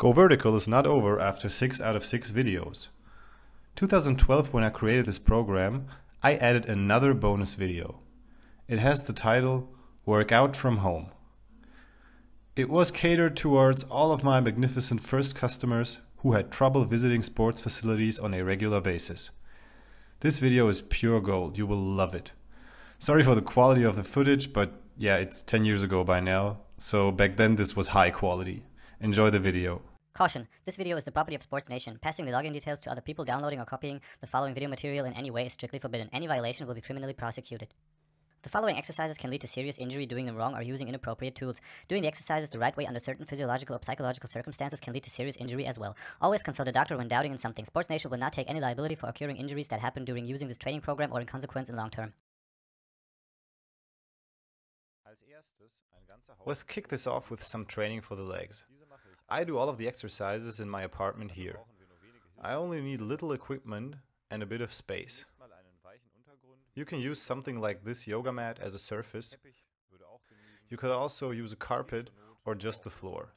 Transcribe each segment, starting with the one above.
Go Vertical is not over after 6 out of 6 videos. 2012, when I created this program, I added another bonus video. It has the title Workout from Home. It was catered towards all of my magnificent first customers who had trouble visiting sports facilities on a regular basis. This video is pure gold, you will love it. Sorry for the quality of the footage, but yeah, it's 10 years ago by now, so back then this was high quality. Enjoy the video. Caution, this video is the property of Sports Nation. Passing the login details to other people, downloading or copying the following video material in any way is strictly forbidden. Any violation will be criminally prosecuted. The following exercises can lead to serious injury. Doing them wrong or using inappropriate tools. Doing the exercises the right way under certain physiological or psychological circumstances can lead to serious injury as well. Always consult a doctor when doubting in something. Sports Nation will not take any liability for occurring injuries that happen during using this training program or in consequence in long term. Let's kick this off with some training for the legs. I do all of the exercises in my apartment here. I only need little equipment and a bit of space. You can use something like this yoga mat as a surface. You could also use a carpet or just the floor.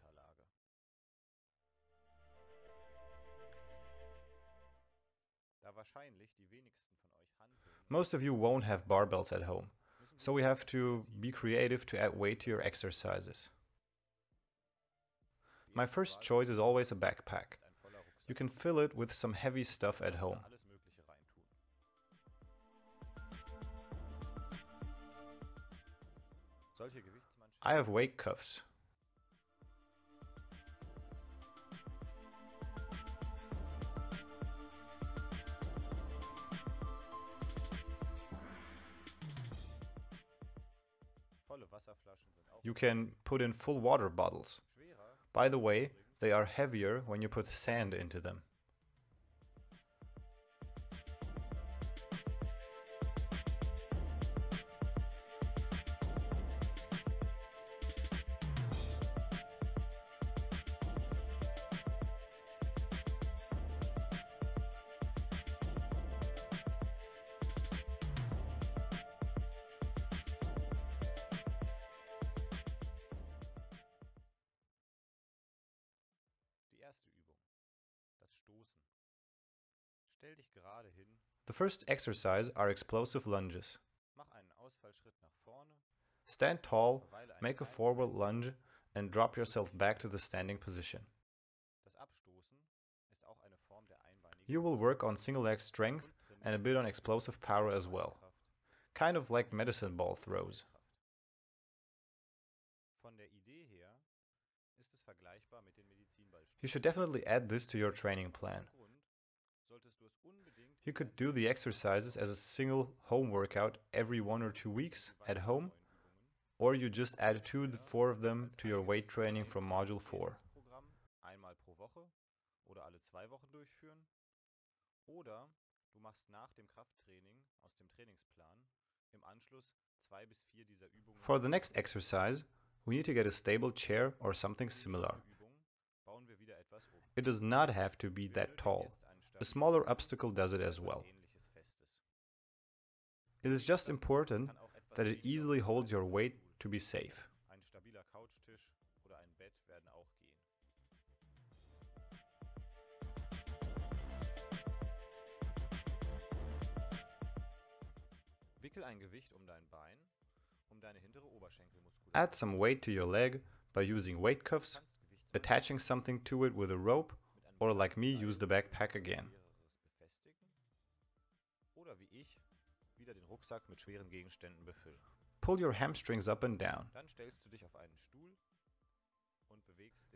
Most of you won't have barbells at home, so we have to be creative to add weight to your exercises. My first choice is always a backpack. You can fill it with some heavy stuff at home. I have weight cuffs. You can put in full water bottles. By the way, they are heavier when you put sand into them. The first exercise are explosive lunges. Stand tall, make a forward lunge and drop yourself back to the standing position. You will work on single leg strength and a bit on explosive power as well. Kind of like medicine ball throws. You should definitely add this to your training plan. You could do the exercises as a single home workout every 1 or 2 weeks at home, or you just add 2 to 4 of them to your weight training from Module 4. For the next exercise, we need to get a stable chair or something similar. It does not have to be that tall. A smaller obstacle does it as well. It is just important that it easily holds your weight to be safe. Add some weight to your leg by using weight cuffs, attaching something to it with a rope, or like me, use the backpack again. Pull your hamstrings up and down.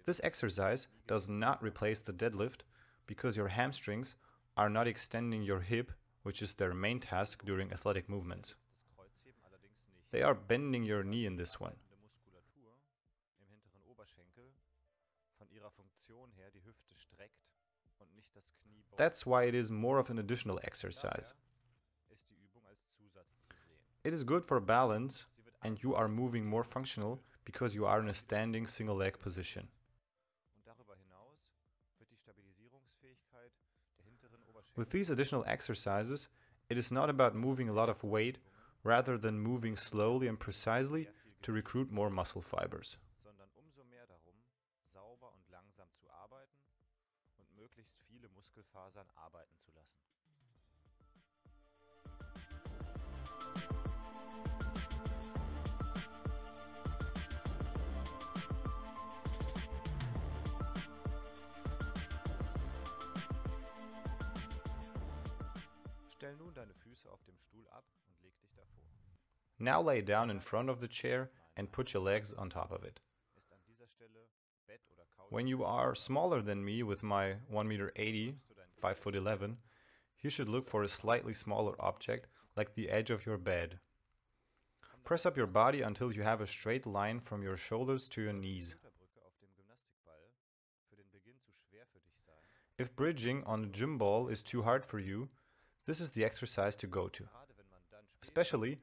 This exercise does not replace the deadlift because your hamstrings are not extending your hip, which is their main task during athletic movements. They are bending your knee in this one. That's why it is more of an additional exercise. It is good for balance and you are moving more functional because you are in a standing single leg position. With these additional exercises, it is not about moving a lot of weight rather than moving slowly and precisely to recruit more muscle fibers. und möglichst viele Muskelfasern arbeiten zu lassen. Stell nun deine Füße auf dem Stuhl ab und leg dich davor. Now lay down in front of the chair and put your legs on top of it. When you are smaller than me with my 1m80, 5'11", you should look for a slightly smaller object like the edge of your bed. Press up your body until you have a straight line from your shoulders to your knees. If bridging on a gym ball is too hard for you, this is the exercise to go to. Especially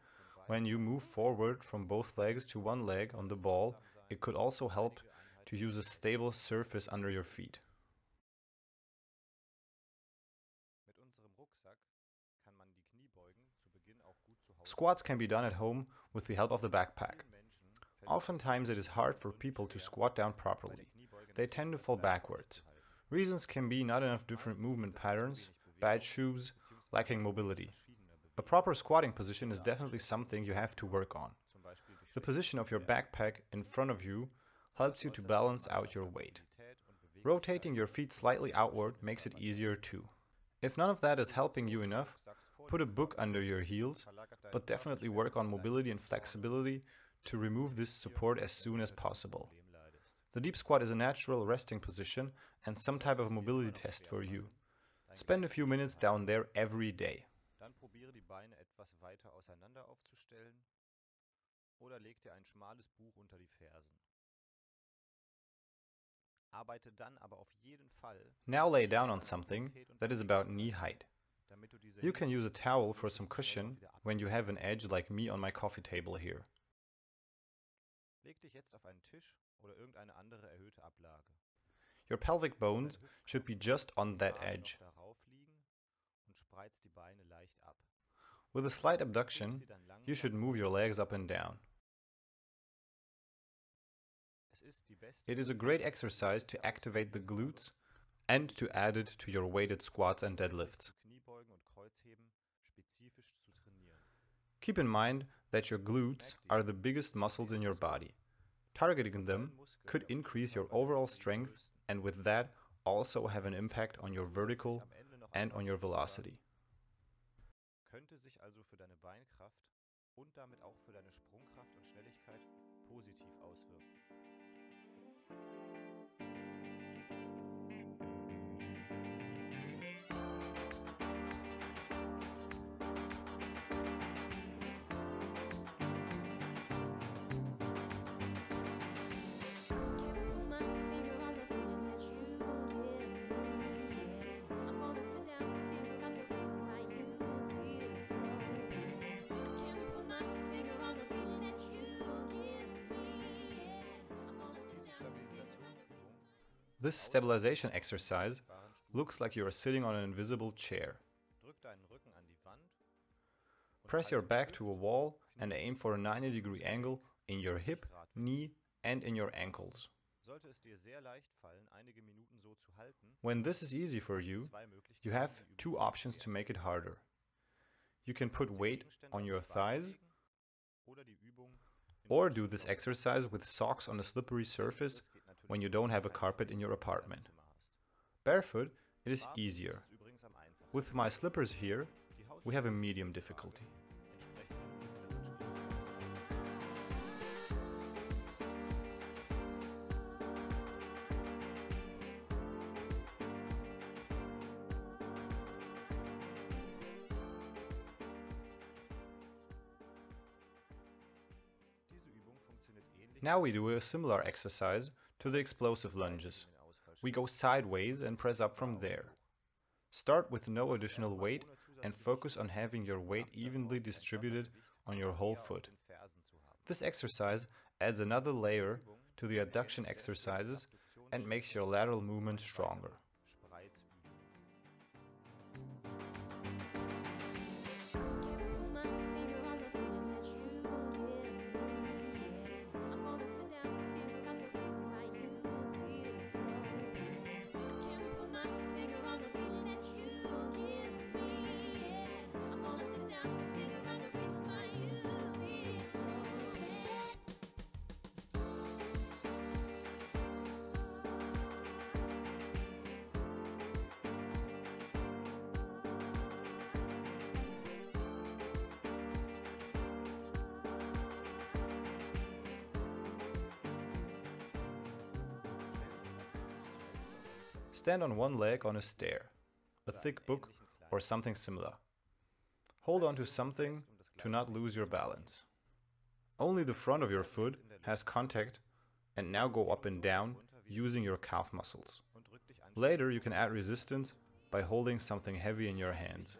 when you move forward from both legs to one leg on the ball, it could also help to use a stable surface under your feet. Squats can be done at home with the help of the backpack. Oftentimes it is hard for people to squat down properly. They tend to fall backwards. Reasons can be not enough different movement patterns, bad shoes, lacking mobility. A proper squatting position is definitely something you have to work on. The position of your backpack in front of you helps you to balance out your weight. Rotating your feet slightly outward makes it easier too. If none of that is helping you enough, put a book under your heels, but definitely work on mobility and flexibility to remove this support as soon as possible. The deep squat is a natural resting position and some type of mobility test for you. Spend a few minutes down there every day. Dann probiere die Beine etwas weiter auseinander aufzustellen oder leg dir ein schmales Buch unter die Fersen. Arbeite dann aber auf jeden Fall. Now lay down on something that is about knee height. You can use a towel for some cushion when you have an edge like me on my coffee table here. Leg dich jetzt auf einen Tisch oder irgendeine andere erhöhte Ablage. Your pelvic bones should be just on that edge. With a slight abduction, you should move your legs up and down. It is a great exercise to activate the glutes and to add it to your weighted squats and deadlifts. Keep in mind that your glutes are the biggest muscles in your body. Targeting them could increase your overall strength and with that also have an impact on your vertical and on your velocity. Könnte sich also für deine Beinkraft und damit auch für deine Sprungkraft und Schnelligkeit positiv auswirken. This stabilization exercise looks like you are sitting on an invisible chair. Press your back to a wall and aim for a 90-degree angle in your hip, knee and in your ankles. When this is easy for you, you have two options to make it harder. You can put weight on your thighs or do this exercise with socks on a slippery surface when you don't have a carpet in your apartment. Barefoot, it is easier. With my slippers here, we have a medium difficulty. Now we do a similar exercise to the explosive lunges. We go sideways and press up from there. Start with no additional weight and focus on having your weight evenly distributed on your whole foot. This exercise adds another layer to the adduction exercises and makes your lateral movement stronger. Stand on one leg on a stair, a thick book, or something similar. Hold on to something to not lose your balance. Only the front of your foot has contact, and now go up and down using your calf muscles. Later you can add resistance by holding something heavy in your hands.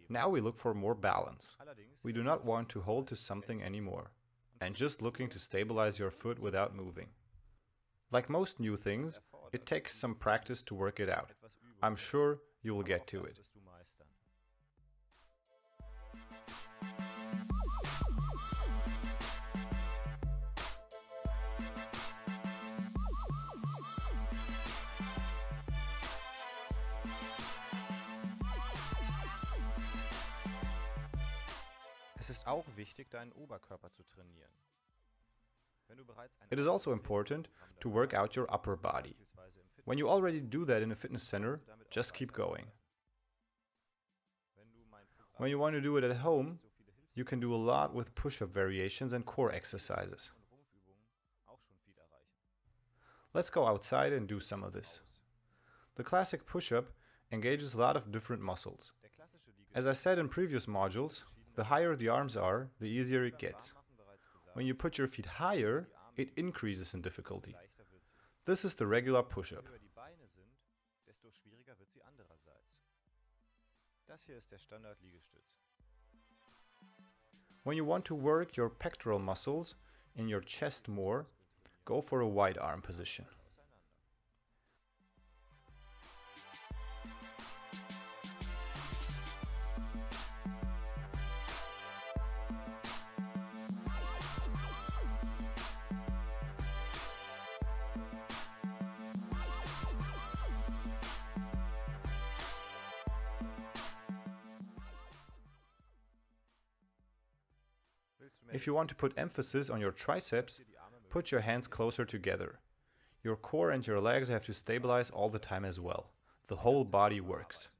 Now we look for more balance. We do not want to hold to something anymore, and just looking to stabilize your foot without moving. Like most new things, it takes some practice to work it out. I'm sure you will get to it. Es ist auch wichtig, deinen Oberkörper zu trainieren. It is also important to work out your upper body. When you already do that in a fitness center, just keep going. When you want to do it at home, you can do a lot with push-up variations and core exercises. Let's go outside and do some of this. The classic push-up engages a lot of different muscles. As I said in previous modules, the higher the arms are, the easier it gets. When you put your feet higher, it increases in difficulty. This is the regular push-up. When you want to work your pectoral muscles in your chest more, go for a wide arm position. If you want to put emphasis on your triceps, put your hands closer together. Your core and your legs have to stabilize all the time as well. The whole body works.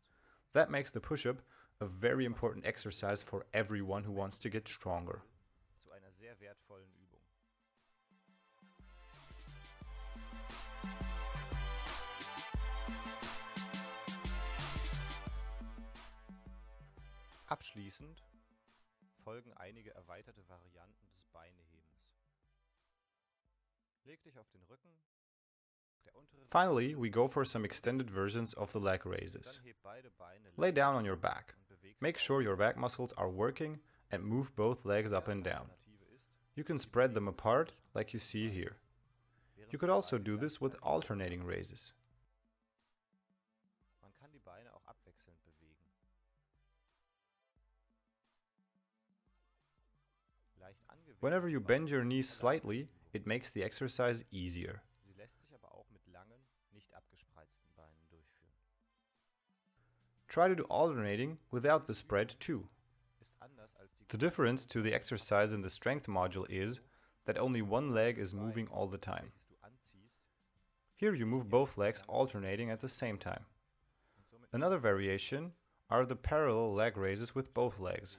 That makes the push-up a very important exercise for everyone who wants to get stronger. Abschließend folgen einige erweiterte Varianten des Beinehebens. Leg dich auf den Rücken. Finally, we go for some extended versions of the leg raises. Lay down on your back. Make sure your back muscles are working and move both legs up and down. You can spread them apart like you see here. You could also do this with alternating raises. Man kann die Beine auch abwechselnd bewegen. Whenever you bend your knees slightly, it makes the exercise easier. Sie lässt sich aber auch mit langen, nicht abgespreizten Beinen durchführen. Try to do alternating without the spread too. The difference to the exercise in the strength module is that only one leg is moving all the time. Here you move both legs alternating at the same time. Another variation are the parallel leg raises with both legs.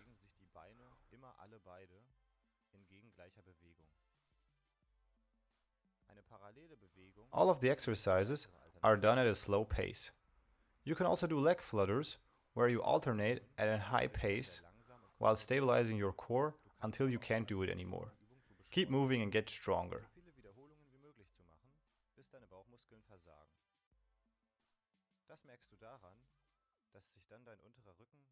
All of the exercises are done at a slow pace. You can also do leg flutters, where you alternate at a high pace while stabilizing your core until you can't do it anymore. Keep moving and get stronger. Das merkst du daran, dass sich dann dein unterer Rücken